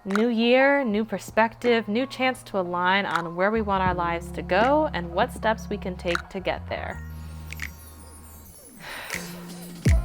New year, new perspective, new chance to align on where we want our lives to go and what steps we can take to get there.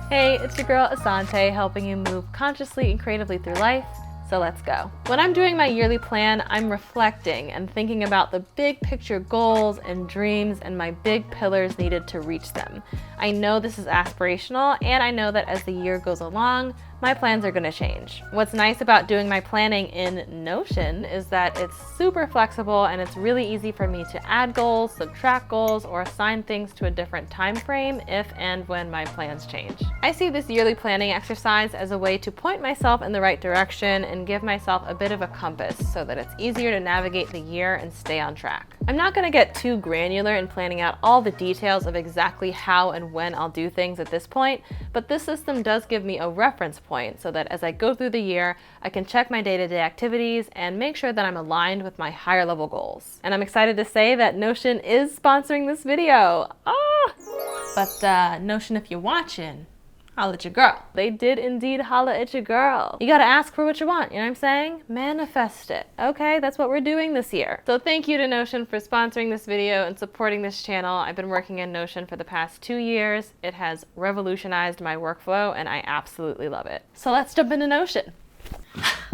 Hey, it's your girl Ahsante, helping you move consciously and creatively through life. So let's go. When I'm doing my yearly plan, I'm reflecting and thinking about the big picture goals and dreams and my big pillars needed to reach them. I know this is aspirational, and I know that as the year goes along, my plans are gonna change. What's nice about doing my planning in Notion is that it's super flexible and it's really easy for me to add goals, subtract goals, or assign things to a different time frame if and when my plans change. I see this yearly planning exercise as a way to point myself in the right direction and give myself a bit of a compass so that it's easier to navigate the year and stay on track. I'm not gonna get too granular in planning out all the details of exactly how and when I'll do things at this point, but this system does give me a reference point so that as I go through the year, I can check my day-to-day activities and make sure that I'm aligned with my higher level goals. And I'm excited to say that Notion is sponsoring this video. But Notion, if you're watching, holla at your girl. They did indeed holla at your girl. You gotta ask for what you want, you know what I'm saying? Manifest it. Okay, that's what we're doing this year. So thank you to Notion for sponsoring this video and supporting this channel. I've been working in Notion for the past 2 years. It has revolutionized my workflow and I absolutely love it. So let's jump into Notion.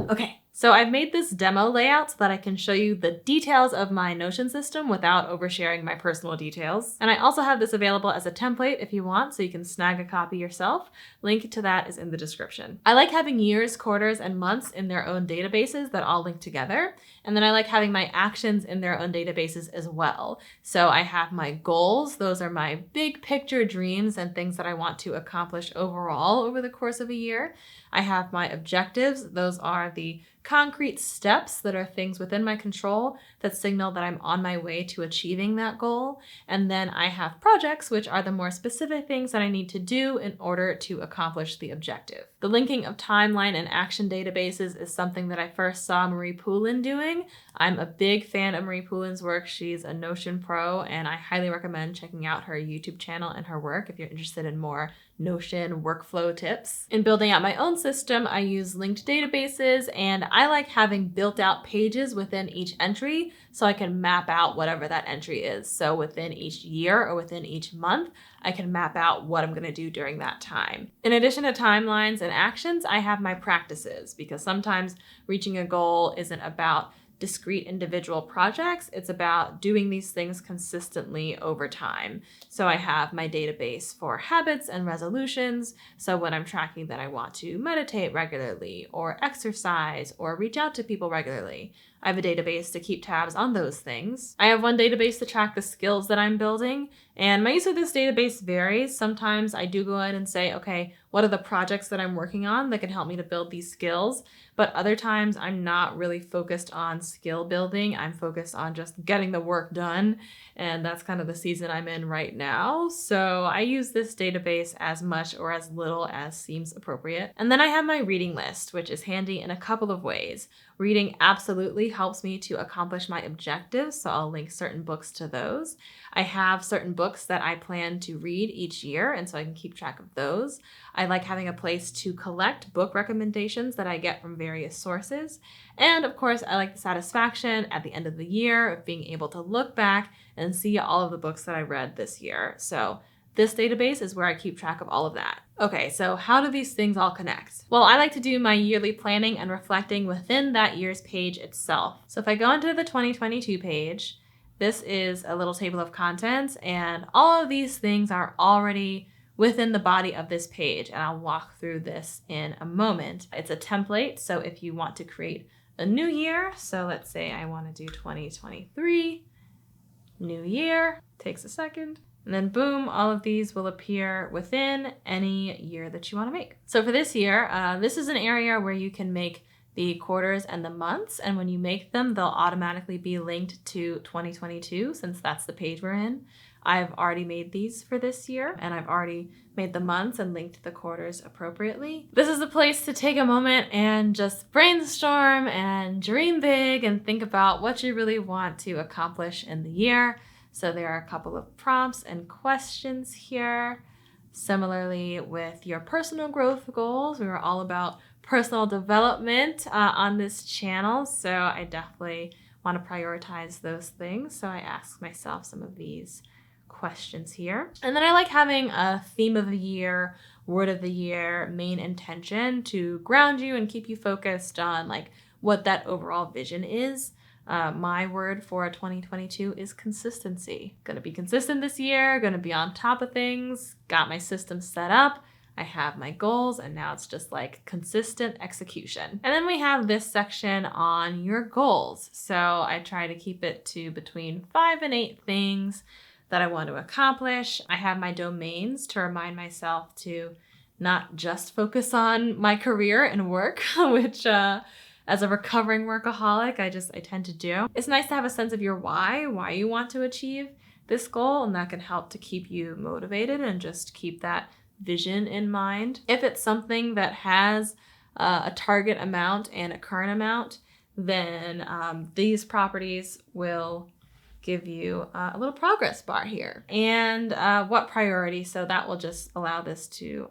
Okay. So I've made this demo layout so that I can show you the details of my Notion system without oversharing my personal details. And I also have this available as a template if you want, so you can snag a copy yourself. Link to that is in the description. I like having years, quarters, and months in their own databases that all link together. And then I like having my actions in their own databases as well. So I have my goals. Those are my big picture dreams and things that I want to accomplish overall over the course of a year. I have my objectives. Those are the concrete steps that are things within my control that signal that I'm on my way to achieving that goal. And then I have projects, which are the more specific things that I need to do in order to accomplish the objective. The linking of timeline and action databases is something that I first saw Marie Poulin doing. I'm a big fan of Marie Poulin's work. She's a Notion pro, and I highly recommend checking out her YouTube channel and her work if you're interested in more Notion workflow tips. In building out my own system, I use linked databases, and I like having built out pages within each entry so I can map out whatever that entry is. So within each year or within each month, I can map out what I'm gonna do during that time. In addition to timelines and actions, I have my practices, because sometimes reaching a goal isn't about discrete individual projects. It's about doing these things consistently over time. So I have my database for habits and resolutions. So when I'm tracking that I want to meditate regularly or exercise or reach out to people regularly, I have a database to keep tabs on those things. I have one database to track the skills that I'm building, and my use of this database varies. Sometimes I do go in and say, okay, what are the projects that I'm working on that can help me to build these skills? But other times I'm not really focused on skill building. I'm focused on just getting the work done. And that's kind of the season I'm in right now. So I use this database as much or as little as seems appropriate. And then I have my reading list, which is handy in a couple of ways. Reading absolutely helps me to accomplish my objectives, so I'll link certain books to those. I have certain books that I plan to read each year, and so I can keep track of those. I like having a place to collect book recommendations that I get from various sources. And of course, I like the satisfaction at the end of the year of being able to look back and see all of the books that I read this year. So this database is where I keep track of all of that. Okay, so how do these things all connect? Well, I like to do my yearly planning and reflecting within that year's page itself. So if I go into the 2022 page, this is a little table of contents, and all of these things are already within the body of this page, and I'll walk through this in a moment. It's a template, so if you want to create a new year, so let's say I want to do 2023, new year, takes a second. And then boom, all of these will appear within any year that you want to make. So for this year, this is an area where you can make the quarters and the months. And when you make them, they'll automatically be linked to 2022 since that's the page we're in. I've already made these for this year, and I've already made the months and linked the quarters appropriately. This is a place to take a moment and just brainstorm and dream big and think about what you really want to accomplish in the year. So there are a couple of prompts and questions here. Similarly, with your personal growth goals, we were all about personal development on this channel, so I definitely want to prioritize those things. So I ask myself some of these questions here. And then I like having a theme of the year, word of the year, main intention to ground you and keep you focused on like what that overall vision is. My word for 2022 is consistency. Gonna be consistent this year, gonna be on top of things, got my system set up, I have my goals, and now it's just like consistent execution. And then we have this section on your goals. So I try to keep it to between 5 and 8 things that I want to accomplish. I have my domains to remind myself to not just focus on my career and work, which as a recovering workaholic, I tend to do. It's nice to have a sense of your why you want to achieve this goal, and that can help to keep you motivated and just keep that vision in mind. If it's something that has a target amount and a current amount, then these properties will give you a little progress bar here. And what priority, so that will just allow this to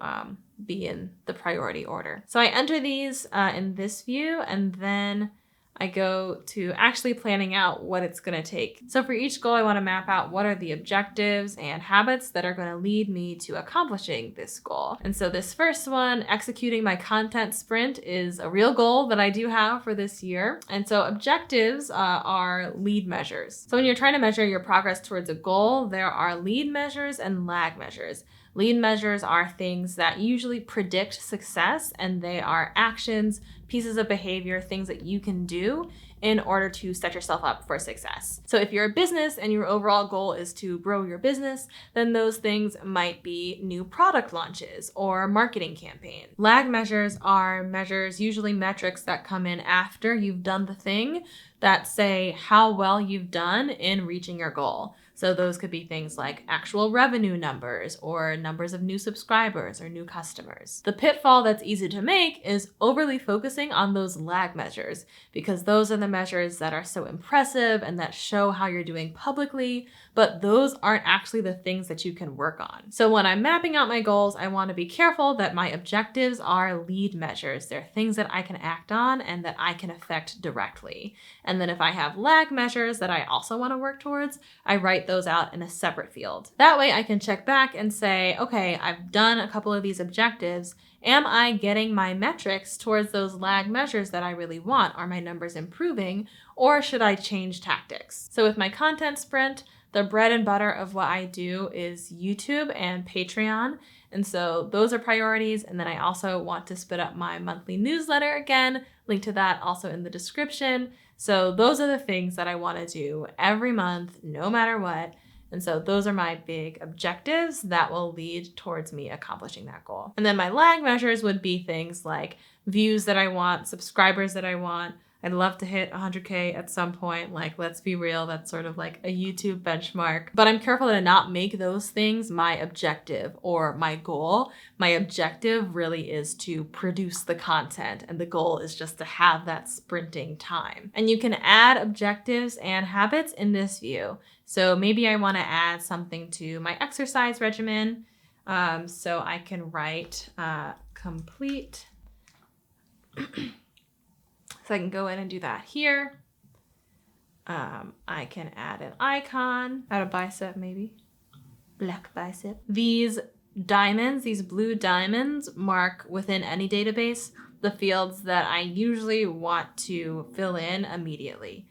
be in the priority order. So I enter these in this view, and then I go to actually planning out what it's going to take. So for each goal, I want to map out what are the objectives and habits that are going to lead me to accomplishing this goal. And so this first one, executing my content sprint, is a real goal that I do have for this year. And so objectives are lead measures. So when you're trying to measure your progress towards a goal, there are lead measures and lag measures. Lead measures are things that usually predict success, and they are actions, pieces of behavior, things that you can do in order to set yourself up for success. So if you're a business and your overall goal is to grow your business, then those things might be new product launches or marketing campaigns. Lag measures are measures, usually metrics that come in after you've done the thing, that say how well you've done in reaching your goal. So those could be things like actual revenue numbers or numbers of new subscribers or new customers. The pitfall that's easy to make is overly focusing on those lag measures, because those are the measures that are so impressive and that show how you're doing publicly, but those aren't actually the things that you can work on. So when I'm mapping out my goals, I want to be careful that my objectives are lead measures. They're things that I can act on and that I can affect directly. And then if I have lag measures that I also want to work towards, I write those out in a separate field. That way I can check back and say, okay, I've done a couple of these objectives. Am I getting my metrics towards those lag measures that I really want? Are my numbers improving, or should I change tactics? So with my content sprint, the bread and butter of what I do is YouTube and Patreon. And so those are priorities. And then I also want to spit up my monthly newsletter again, link to that also in the description. So those are the things that I want to do every month, no matter what. And so those are my big objectives that will lead towards me accomplishing that goal. And then my lag measures would be things like views that I want, subscribers that I want. I'd love to hit 100K at some point. Like, let's be real, that's sort of like a YouTube benchmark. But I'm careful to not make those things my objective or my goal. My objective really is to produce the content, and the goal is just to have that sprinting time. And you can add objectives and habits in this view. So maybe I want to add something to my exercise regimen. So I can write complete. So I can go in and do that here. I can add an icon, add a bicep maybe, black bicep. These diamonds, these blue diamonds, mark within any database the fields that I usually want to fill in immediately,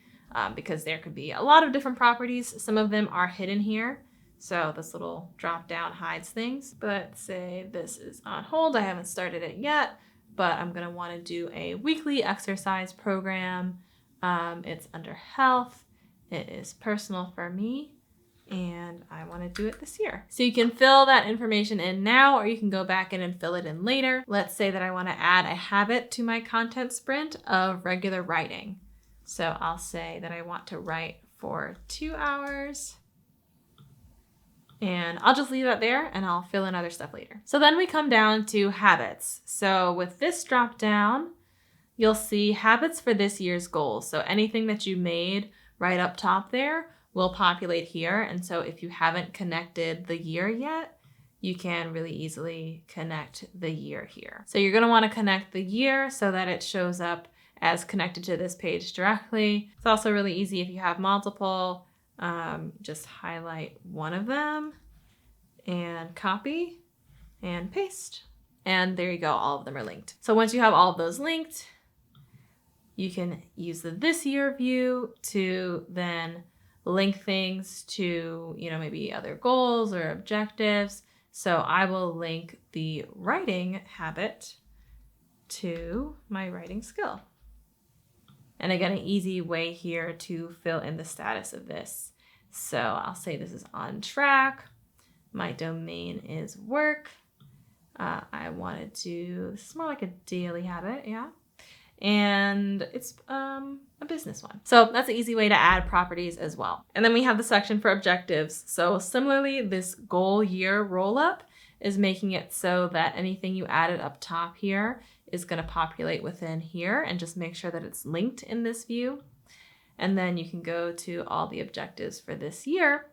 because there could be a lot of different properties. Some of them are hidden here. So this little drop down hides things, but say this is on hold. I haven't started it yet, but I'm going to want to do a weekly exercise program. It's under health. It is personal for me, and I want to do it this year. So you can fill that information in now, or you can go back in and fill it in later. Let's say that I want to add a habit to my content sprint of regular writing. So I'll say that I want to write for 2 hours. And I'll just leave that there, and I'll fill in other stuff later. So then we come down to habits. So with this drop down, you'll see habits for this year's goals. So anything that you made right up top there will populate here. And so if you haven't connected the year yet, you can really easily connect the year here. So you're going to want to connect the year so that it shows up as connected to this page directly. It's also really easy if you have multiple, just highlight one of them and copy and paste. And there you go, all of them are linked. So once you have all of those linked, you can use the this year view to then link things to, maybe other goals or objectives. So I will link the writing habit to my writing skill. And again, an easy way here to fill in the status of this. So I'll say this is on track. My domain is work. I wanted to, this is more like a daily habit, yeah. And it's a business one. So that's an easy way to add properties as well. And then we have the section for objectives. So similarly, this goal year roll up is making it so that anything you added up top here is going to populate within here, and just make sure that it's linked in this view. And then you can go to all the objectives for this year.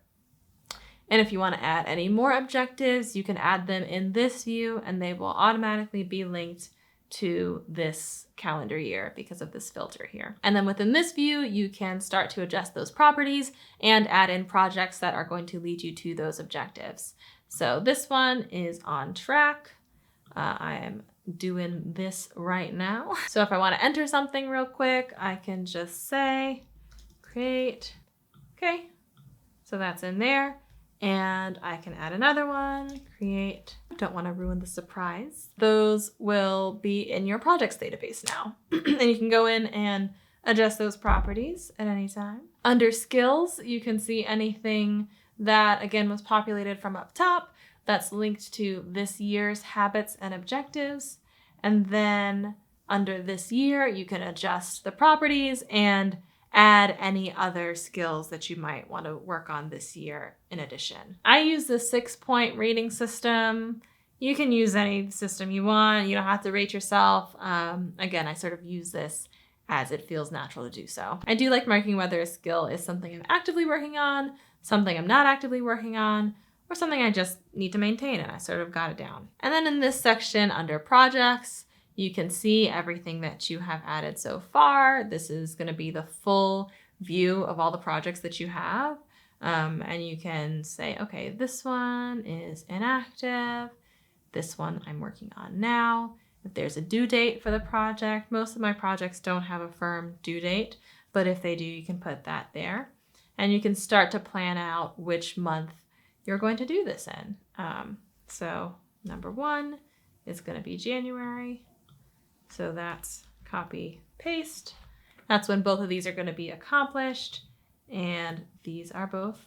And if you want to add any more objectives, you can add them in this view and they will automatically be linked to this calendar year because of this filter here. And then within this view, you can start to adjust those properties and add in projects that are going to lead you to those objectives. So this one is on track. I am doing this right now. So if I want to enter something real quick, I can just say create. Okay, so that's in there. And I can add another one, create. Don't want to ruin the surprise. Those will be in your projects database now. And you can go in and adjust those properties at any time. Under skills, you can see anything that, again, was populated from up top that's linked to this year's habits and objectives. And then under this year, you can adjust the properties and add any other skills that you might want to work on this year in addition. I use the 6-point rating system. You can use any system you want. You don't have to rate yourself. Again, I sort of use this as it feels natural to do so. I do like marking whether a skill is something I'm actively working on, something I'm not actively working on, or something I just need to maintain and I sort of got it down. And then in this section under projects, you can see everything that you have added so far. This is going to be the full view of all the projects that you have. And you can say, okay, this one is inactive. This one I'm working on now. If there's a due date for the project, most of my projects don't have a firm due date, but if they do, you can put that there. And you can start to plan out which month you're going to do this in. So number 1 is going to be January. So that's copy, paste. That's when both of these are going to be accomplished. And these are both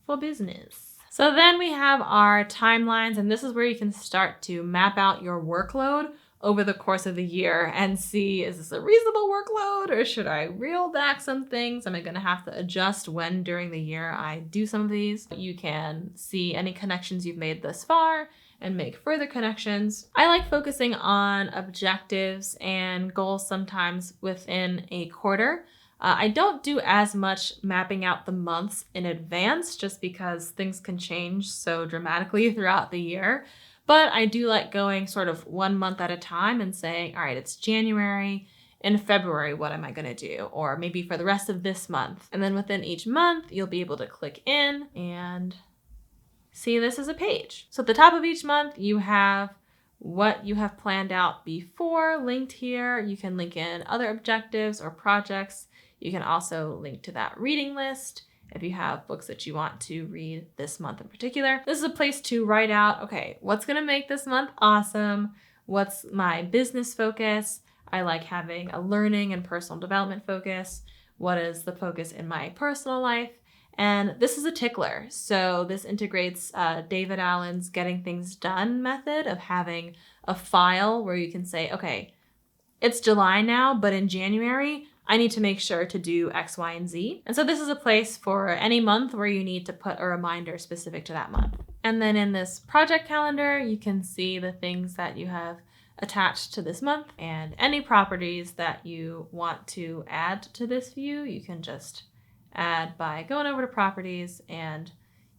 for business. So then we have our timelines, and this is where you can start to map out your workload over the course of the year and see, is this a reasonable workload or should I reel back some things? Am I going to have to adjust when during the year I do some of these? You can see any connections you've made thus far and make further connections. I like focusing on objectives and goals sometimes within a quarter. I don't do as much mapping out the months in advance just because things can change so dramatically throughout the year. But I do like going sort of 1 month at a time and saying, all right, it's January. In February, what am I going to do? Or maybe for the rest of this month. And then within each month, you'll be able to click in and see this as a page. So at the top of each month, you have what you have planned out before linked here. You can link in other objectives or projects. You can also link to that reading list if you have books that you want to read this month in particular. This is a place to write out, okay, what's going to make this month awesome? What's my business focus? I like having a learning and personal development focus. What is the focus in my personal life? And this is a tickler. So this integrates David Allen's Getting Things Done method of having a file where you can say, okay, it's July now, but in January, I need to make sure to do X, Y, and Z. And so this is a place for any month where you need to put a reminder specific to that month. And then in this project calendar, you can see the things that you have attached to this month and any properties that you want to add to this view. You can just add by going over to properties and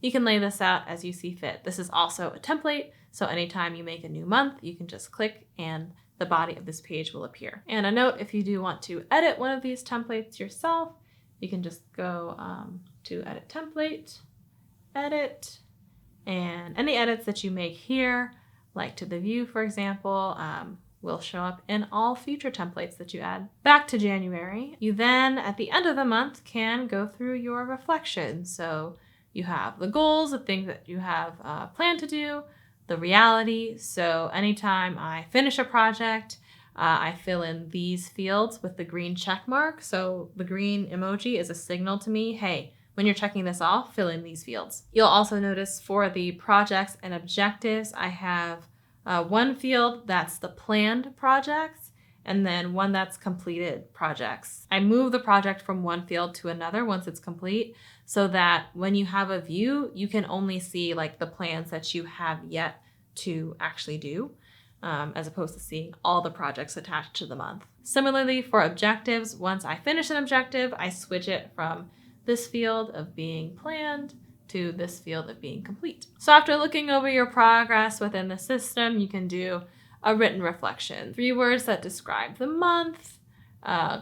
You can lay this out as you see fit. This is also a template, so anytime you make a new month, you can just click and the body of this page will appear. And a note, if you do want to edit one of these templates yourself, you can just go to Edit Template, Edit, and any edits that you make here, like to the view, for example, will show up in all future templates that you add. Back to January, you then, at the end of the month, can go through your reflections. So you have the goals, the things that you have planned to do, the reality. So anytime I finish a project, I fill in these fields with the green check mark. So the green emoji is a signal to me, hey, when you're checking this off, fill in these fields. You'll also notice for the projects and objectives, I have one field that's the planned projects, and then one that's completed projects. I move the project from one field to another once it's complete, so that when you have a view, you can only see like the plans that you have yet to actually do, as opposed to seeing all the projects attached to the month. Similarly, for objectives, once I finish an objective, I switch it from this field of being planned to this field of being complete. So after looking over your progress within the system, you can do a written reflection. 3 words that describe the month,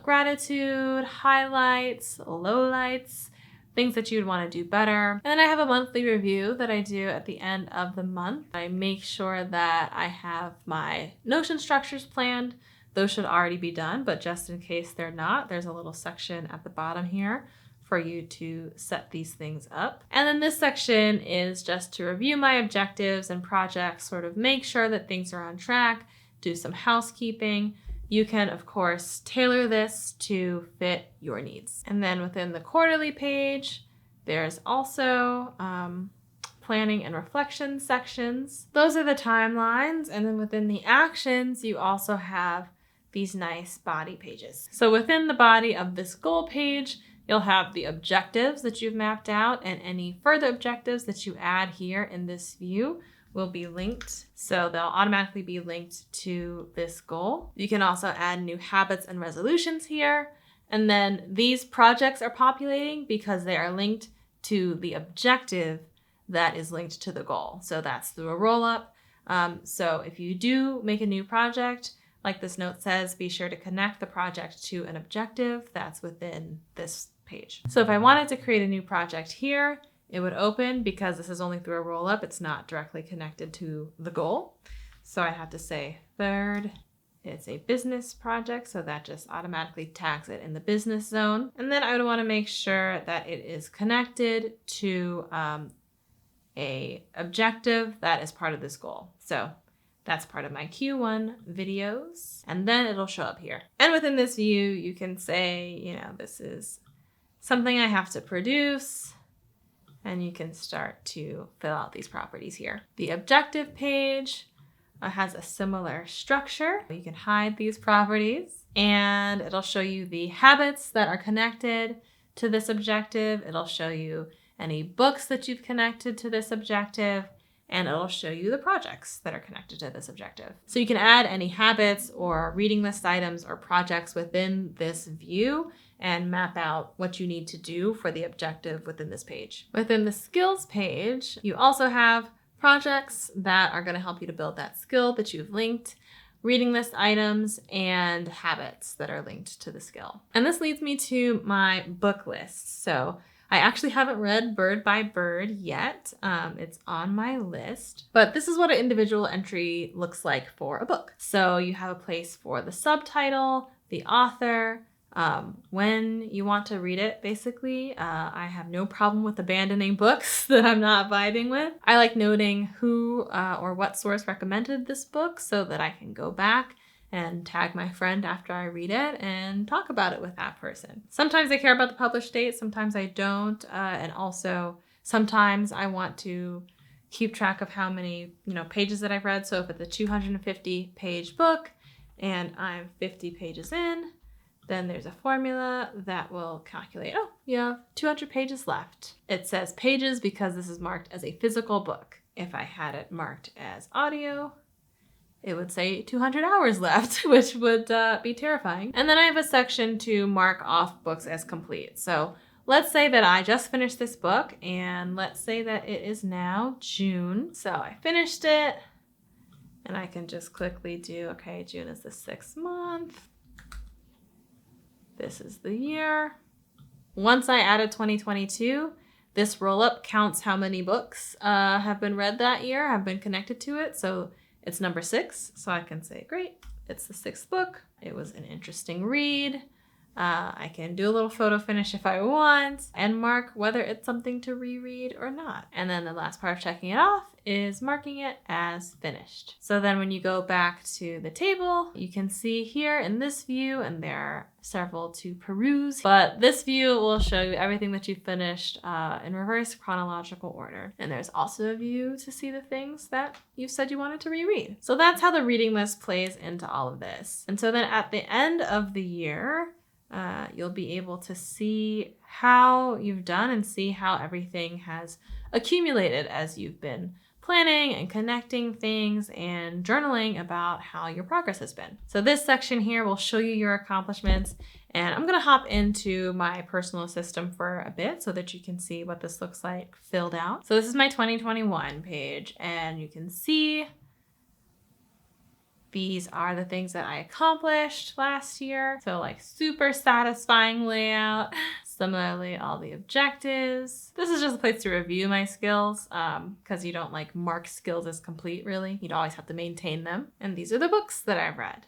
gratitude, highlights, lowlights, things that you'd want to do better. And then I have a monthly review that I do at the end of the month. I make sure that I have my Notion structures planned. Those should already be done, but just in case they're not, there's a little section at the bottom here for you to set these things up. And then this section is just to review my objectives and projects, sort of make sure that things are on track, do some housekeeping. You can, of course, tailor this to fit your needs. And then within the quarterly page, there's also planning and reflection sections. Those are the timelines. And then within the actions, you also have these nice body pages. So within the body of this goal page, you'll have the objectives that you've mapped out, and any further objectives that you add here in this view will be linked. So they'll automatically be linked to this goal. You can also add new habits and resolutions here. And then these projects are populating because they are linked to the objective that is linked to the goal. So that's through a roll-up. So if you do make a new project, like this note says, be sure to connect the project to an objective that's within this page. So if I wanted to create a new project here, it would open because this is only through a roll-up. It's not directly connected to the goal. So I have to say third, it's a business project. So that just automatically tags it in the business zone. And then I would want to make sure that it is connected to a objective that is part of this goal. So that's part of my Q1 videos. And then it'll show up here. And within this view, you can say, this is something I have to produce. And you can start to fill out these properties here. The objective page has a similar structure. You can hide these properties and it'll show you the habits that are connected to this objective. It'll show you any books that you've connected to this objective, and it'll show you the projects that are connected to this objective. So you can add any habits or reading list items or projects within this view and map out what you need to do for the objective within this page. Within the skills page, you also have projects that are going to help you to build that skill that you've linked, reading list items, and habits that are linked to the skill. And this leads me to my book list. So I actually haven't read Bird by Bird yet. It's on my list, but this is what an individual entry looks like for a book. So you have a place for the subtitle, the author, when you want to read it, basically. I have no problem with abandoning books that I'm not vibing with. I like noting who or what source recommended this book so that I can go back and tag my friend after I read it and talk about it with that person. Sometimes I care about the published date, sometimes I don't. And also sometimes I want to keep track of how many, pages that I've read. So if it's a 250 page book and I'm 50 pages in, then there's a formula that will calculate, you have 200 pages left. It says pages because this is marked as a physical book. If I had it marked as audio, it would say 200 hours left, which would be terrifying. And then I have a section to mark off books as complete. So let's say that I just finished this book, and let's say that it is now June. So I finished it, and I can just quickly do, okay, June is the 6th month. This is the year. Once I added 2022, this roll-up counts how many books have been read that year, have been connected to it. So it's number 6. So I can say, great, it's the 6th book. It was an interesting read. I can do a little photo finish if I want and mark whether it's something to reread or not. And then the last part of checking it off is marking it as finished. So then when you go back to the table, you can see here in this view, and there are several to peruse, but this view will show you everything that you finished in reverse chronological order. And there's also a view to see the things that you said you wanted to reread. So that's how the reading list plays into all of this. And so then at the end of the year, you'll be able to see how you've done and see how everything has accumulated as you've been planning and connecting things and journaling about how your progress has been. So this section here will show you your accomplishments, and I'm gonna hop into my personal system for a bit so that you can see what this looks like filled out. So this is my 2021 page, and you can see these are the things that I accomplished last year. So like super satisfying layout. Similarly, all the objectives. This is just a place to review my skills because you don't like mark skills as complete really. You'd always have to maintain them. And these are the books that I've read.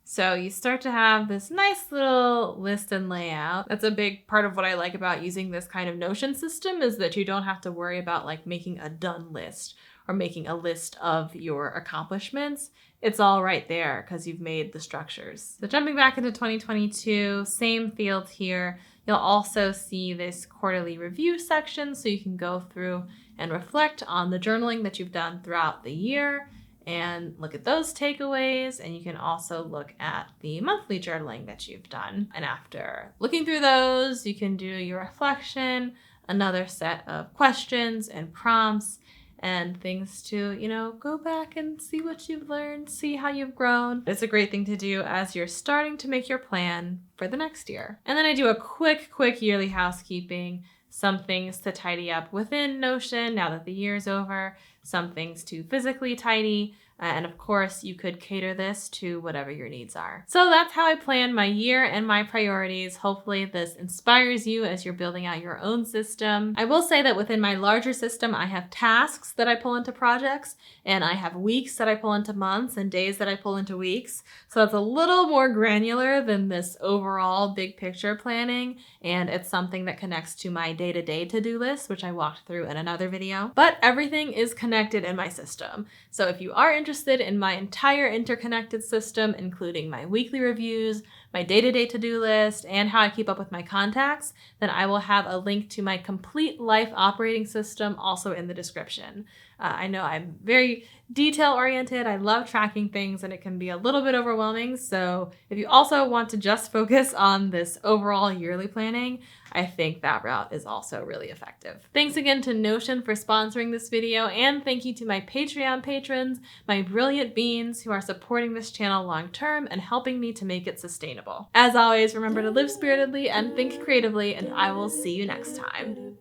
So you start to have this nice little list and layout. That's a big part of what I like about using this kind of Notion system is that you don't have to worry about like making a done list or making a list of your accomplishments. It's all right there because you've made the structures. So jumping back into 2022, same field here. You'll also see this quarterly review section so you can go through and reflect on the journaling that you've done throughout the year and look at those takeaways. And you can also look at the monthly journaling that you've done. And after looking through those, you can do your reflection, another set of questions and prompts and things to, you know, go back and see what you've learned, see how you've grown. It's a great thing to do as you're starting to make your plan for the next year. And then I do a quick yearly housekeeping, some things to tidy up within Notion now that the year's over, some things to physically tidy, and of course you could cater this to whatever your needs are. So that's how I plan my year and my priorities. Hopefully this inspires you as you're building out your own system. I will say that within my larger system, I have tasks that I pull into projects, and I have weeks that I pull into months and days that I pull into weeks. So it's a little more granular than this overall big picture planning, and it's something that connects to my day-to-day to-do list, which I walked through in another video. But everything is connected in my system. So if you are interested in my entire interconnected system, including my weekly reviews, my day-to-day to-do list, and how I keep up with my contacts, then I will have a link to my complete life operating system also in the description. I know I'm very detail-oriented. I love tracking things, and it can be a little bit overwhelming. So if you also want to just focus on this overall yearly planning, I think that route is also really effective. Thanks again to Notion for sponsoring this video, and thank you to my Patreon patrons, my brilliant beans who are supporting this channel long-term and helping me to make it sustainable. As always, remember to live spiritedly and think creatively, and I will see you next time.